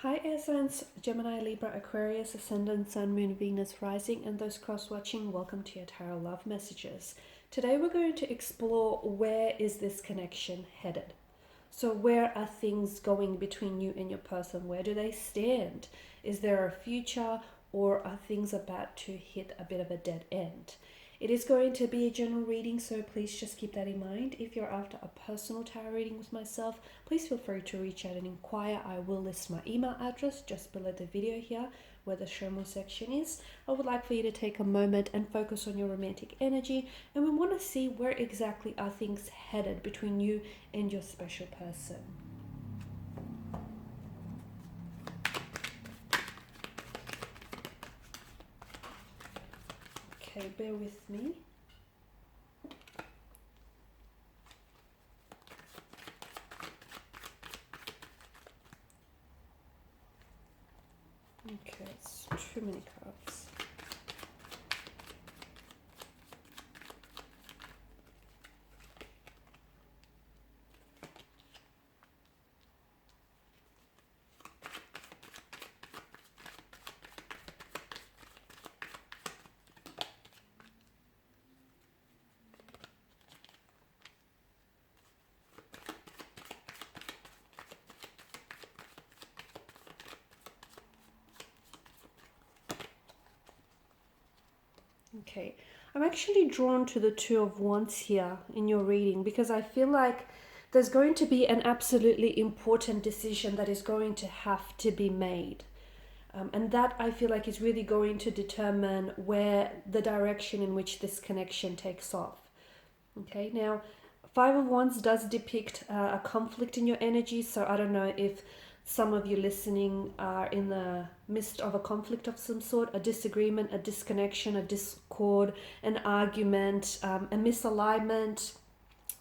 Hi, air signs Gemini, Libra, Aquarius, Ascendant, Sun, Moon, Venus, Rising, and those cross-watching, welcome to your Tarot Love Messages. Today we're going to explore where is this connection headed. So where are things going between you and your person? Where do they stand? Is there a future, or are things about to hit a bit of a dead end? It is going to be a general reading, so please just keep that in mind. If you're after a personal tarot reading with myself, please feel free to reach out and inquire. I will list my email address just below the video here where the show more section is. I would like for you to take a moment and focus on your romantic energy, and we want to see where exactly are things headed between you and your special person. Okay, bear with me. Okay, it's too many cards. Okay, I'm actually drawn to the Two of Wands here in your reading because I feel like there's going to be an absolutely important decision that is going to have to be made. And that I feel like is really going to determine where the direction in which this connection takes off. Okay, now Five of Wands does depict a conflict in your energy, so I don't know if some of you listening are in the midst of a conflict of some sort, a disagreement, a disconnection, a discord, an argument, a misalignment,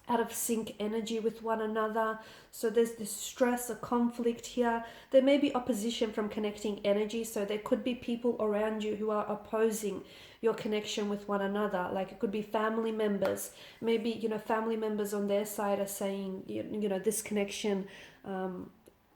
out of sync energy with one another. So there's this stress, a conflict here. There may be opposition from connecting energy, so there could be people around you who are opposing your connection with one another. Like it could be family members. Maybe, family members on their side are saying, this connection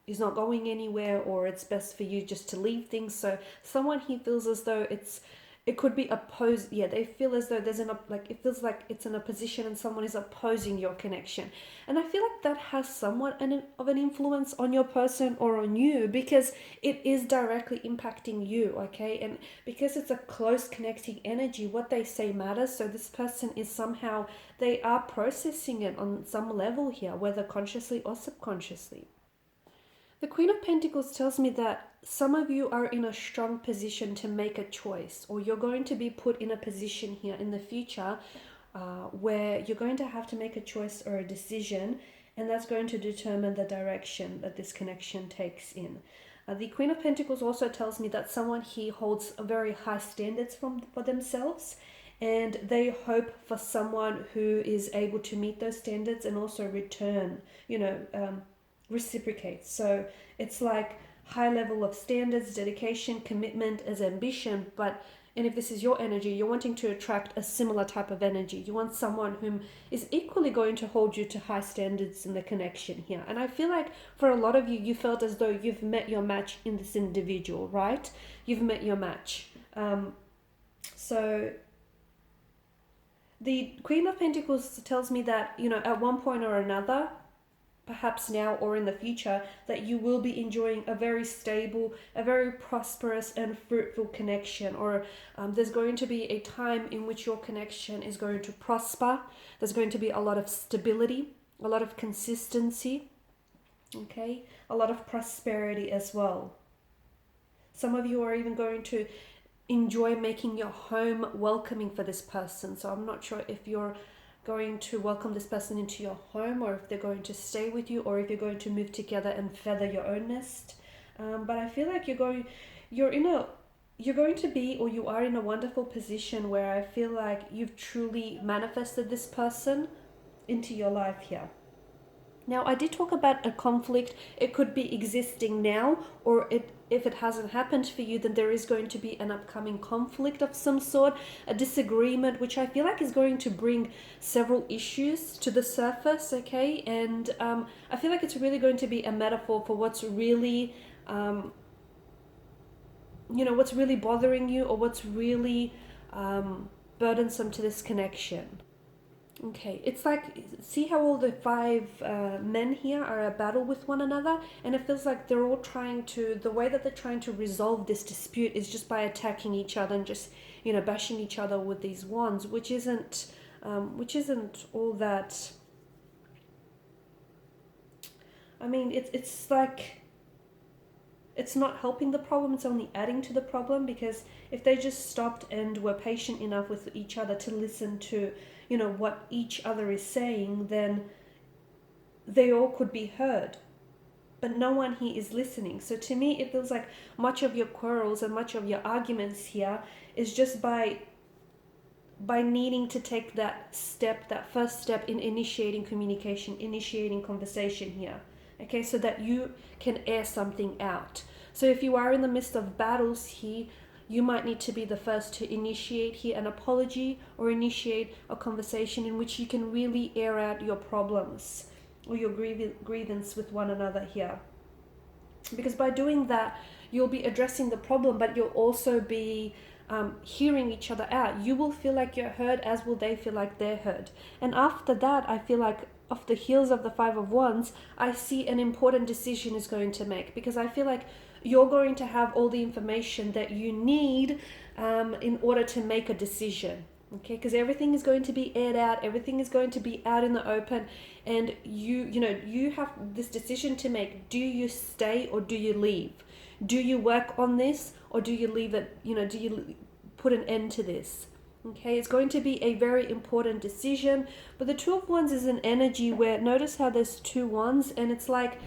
is not going anywhere, or it's best for you just to leave things. So someone here feels as though it could be opposed. Yeah, they feel as though it feels like it's in a position and someone is opposing your connection. And I feel like that has somewhat of an influence on your person or on you, because it is directly impacting you, okay? And because it's a close connecting energy, what they say matters. So this person is somehow, they are processing it on some level here, whether consciously or subconsciously. The Queen of Pentacles tells me that some of you are in a strong position to make a choice, or you're going to be put in a position here in the future where you're going to have to make a choice or a decision, and that's going to determine the direction that this connection takes in. The Queen of Pentacles also tells me that someone here holds a very high standards for themselves, and they hope for someone who is able to meet those standards and also return, reciprocate. So it's like high level of standards, dedication, commitment as ambition. And if this is your energy, you're wanting to attract a similar type of energy. You want someone whom is equally going to hold you to high standards in the connection here. And I feel like for a lot of you, you felt as though you've met your match in this individual, right? You've met your match. So the Queen of Pentacles tells me that, at one point or another, perhaps now or in the future, that you will be enjoying a very stable, a very prosperous and fruitful connection, or there's going to be a time in which your connection is going to prosper. There's going to be a lot of stability, a lot of consistency, okay, a lot of prosperity as well. Some of you are even going to enjoy making your home welcoming for this person. So I'm not sure if you're going to welcome this person into your home, or if they're going to stay with you, or if you're going to move together and feather your own nest. But I feel like you're going to be, or you are in a wonderful position where I feel like you've truly manifested this person into your life here. Now, I did talk about a conflict. It could be existing now, or if it hasn't happened for you, then there is going to be an upcoming conflict of some sort, a disagreement, which I feel like is going to bring several issues to the surface, okay? And I feel like it's really going to be a metaphor for what's really what's really bothering you, or what's really burdensome to this connection. Okay, it's like, see how all the five men here are at battle with one another, and it feels like they're all the way that they're trying to resolve this dispute is just by attacking each other and just, bashing each other with these wands, which isn't all that. I mean, it's like, it's not helping the problem, it's only adding to the problem, because if they just stopped and were patient enough with each other to listen to, what each other is saying, then they all could be heard. But no one here is listening. So to me, it feels like much of your quarrels and much of your arguments here is just by needing to take that first step in initiating communication, initiating conversation here. Okay, so that you can air something out. So if you are in the midst of battles here, you might need to be the first to initiate here an apology, or initiate a conversation in which you can really air out your problems or your grievance with one another here. Because by doing that, you'll be addressing the problem, but you'll also be hearing each other out. You will feel like you're heard, as will they feel like they're heard. And after that, I feel like off the heels of the Five of Wands, I see an important decision is going to make, because I feel like you're going to have all the information that you need in order to make a decision. Okay, because everything is going to be aired out, everything is going to be out in the open, and you have this decision to make. Do you stay or do you leave? Do you work on this, or do you leave it? Do you put an end to this? Okay, it's going to be a very important decision. But the Two of Wands is an energy where, notice how there's two wands, and it's like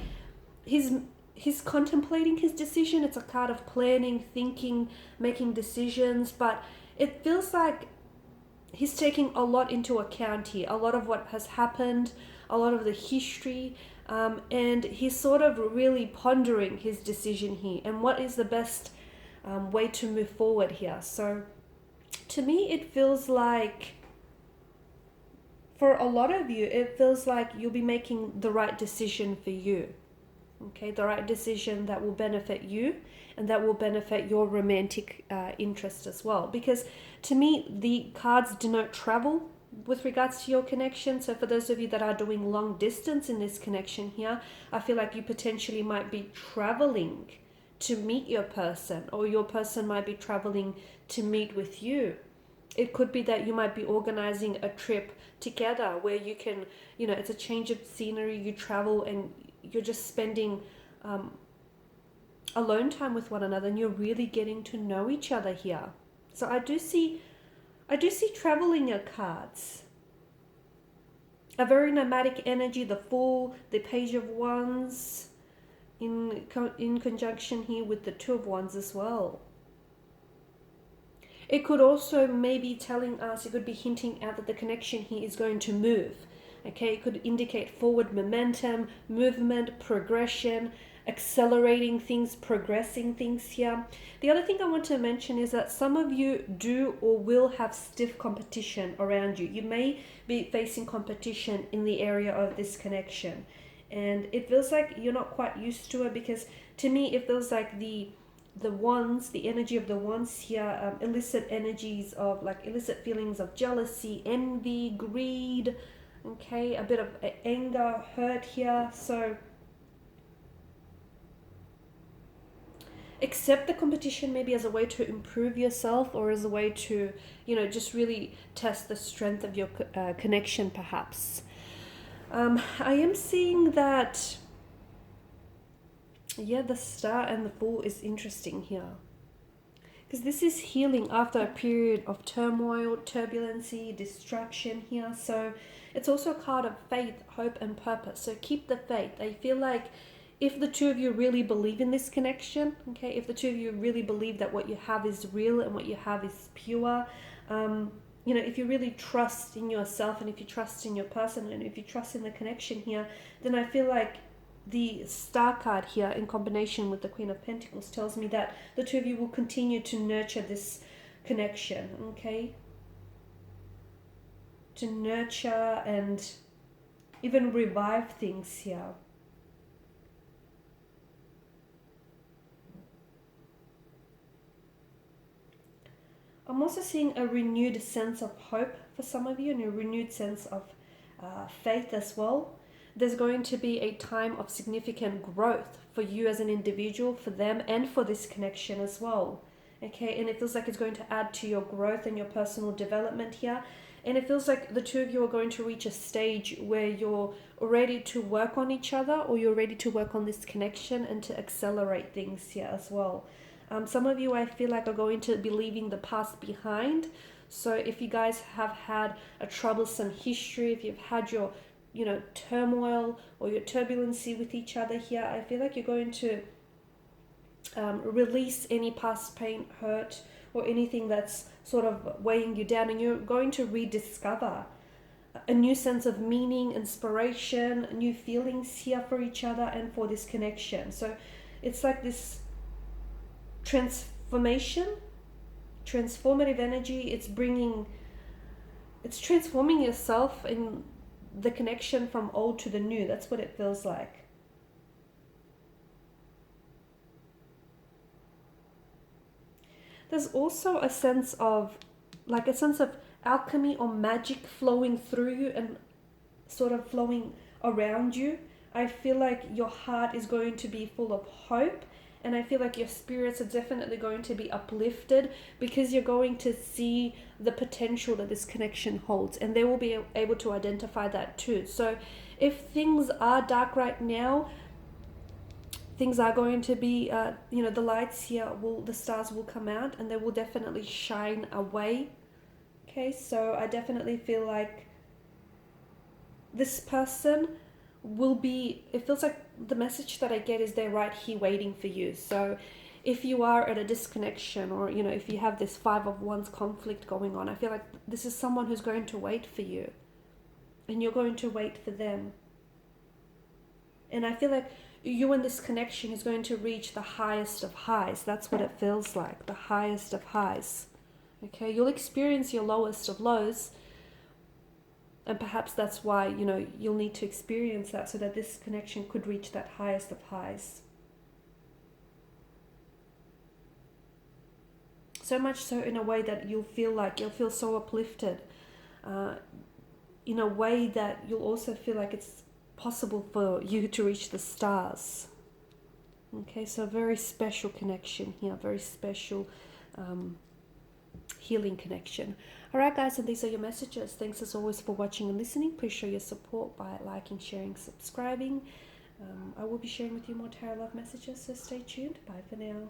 he's contemplating his decision. It's a card of planning, thinking, making decisions, but it feels like he's taking a lot into account here, a lot of what has happened, a lot of the history, and he's sort of really pondering his decision here and what is the best way to move forward here. So to me, it feels like, for a lot of you, it feels like you'll be making the right decision for you. Okay, the right decision that will benefit you and that will benefit your romantic interest as well. Because to me, the cards denote travel with regards to your connection. So for those of you that are doing long distance in this connection here, I feel like you potentially might be traveling to meet your person, or your person might be traveling to meet with you. It could be that you might be organizing a trip together where you can, it's a change of scenery, you travel and you're just spending alone time with one another, and you're really getting to know each other here. So I do see travel in your cards. A very nomadic energy, the Fool, the Page of Wands, in conjunction here with the Two of Wands as well. It could also maybe telling us, it could be hinting out that the connection here is going to move. Okay, it could indicate forward momentum, movement, progression, accelerating things, progressing things here. The other thing I want to mention is that some of you do or will have stiff competition around you. You may be facing competition in the area of this connection. And it feels like you're not quite used to it, because to me it feels like the wands, the energy of the wands here, illicit energies of like illicit feelings of jealousy, envy, greed, okay, a bit of anger, hurt here. So accept the competition maybe as a way to improve yourself, or as a way to, just really test the strength of your connection perhaps. I am seeing that, the Star and the Fool is interesting here, because this is healing after a period of turmoil, turbulency, distraction here. So it's also a card of faith, hope, and purpose. So keep the faith. I feel like if the two of you really believe in this connection, okay, if the two of you really believe that what you have is real and what you have is pure, if you really trust in yourself, and if you trust in your person, and if you trust in the connection here, then I feel like the Star card here in combination with the Queen of Pentacles tells me that the two of you will continue to nurture this connection, okay? To nurture and even revive things here. I'm also seeing a renewed sense of hope for some of you and a renewed sense of faith as well. There's going to be a time of significant growth for you as an individual, for them, and for this connection as well. Okay, and it feels like it's going to add to your growth and your personal development here. And it feels like the two of you are going to reach a stage where you're ready to work on each other, or you're ready to work on this connection and to accelerate things here as well. Some of you, I feel like, are going to be leaving the past behind. So if you guys have had a troublesome history, if you've had your, turmoil or your turbulency with each other here, I feel like you're going to release any past pain, hurt, or anything that's sort of weighing you down, and you're going to rediscover a new sense of meaning, inspiration, new feelings here for each other and for this connection. So it's like this transformative energy. It's transforming yourself in the connection from old to the new. That's what it feels like. There's also a sense of alchemy or magic flowing through you and sort of flowing around you. I feel like your heart is going to be full of hope, and I feel like your spirits are definitely going to be uplifted because you're going to see the potential that this connection holds, and they will be able to identify that too. So if things are dark right now, things are going to be, the lights here, the stars will come out and they will definitely shine away. Okay, so I definitely feel like this person it feels like the message that I get is they're right here waiting for you. So if you are at a disconnection, or, if you have this Five of Wands conflict going on, I feel like this is someone who's going to wait for you and you're going to wait for them. And I feel like you and this connection is going to reach the highest of highs. That's what it feels like, the highest of highs. Okay, you'll experience your lowest of lows, and perhaps that's why, you'll need to experience that so that this connection could reach that highest of highs. So much so in a way that you'll feel so uplifted, in a way that you'll also feel like it's possible for you to reach the stars. Okay, so a very special connection here, very special healing connection. Alright guys, and these are your messages. Thanks as always for watching and listening. Please show your support by liking, sharing, subscribing. I will be sharing with you more tarot love messages, so stay tuned. Bye for now.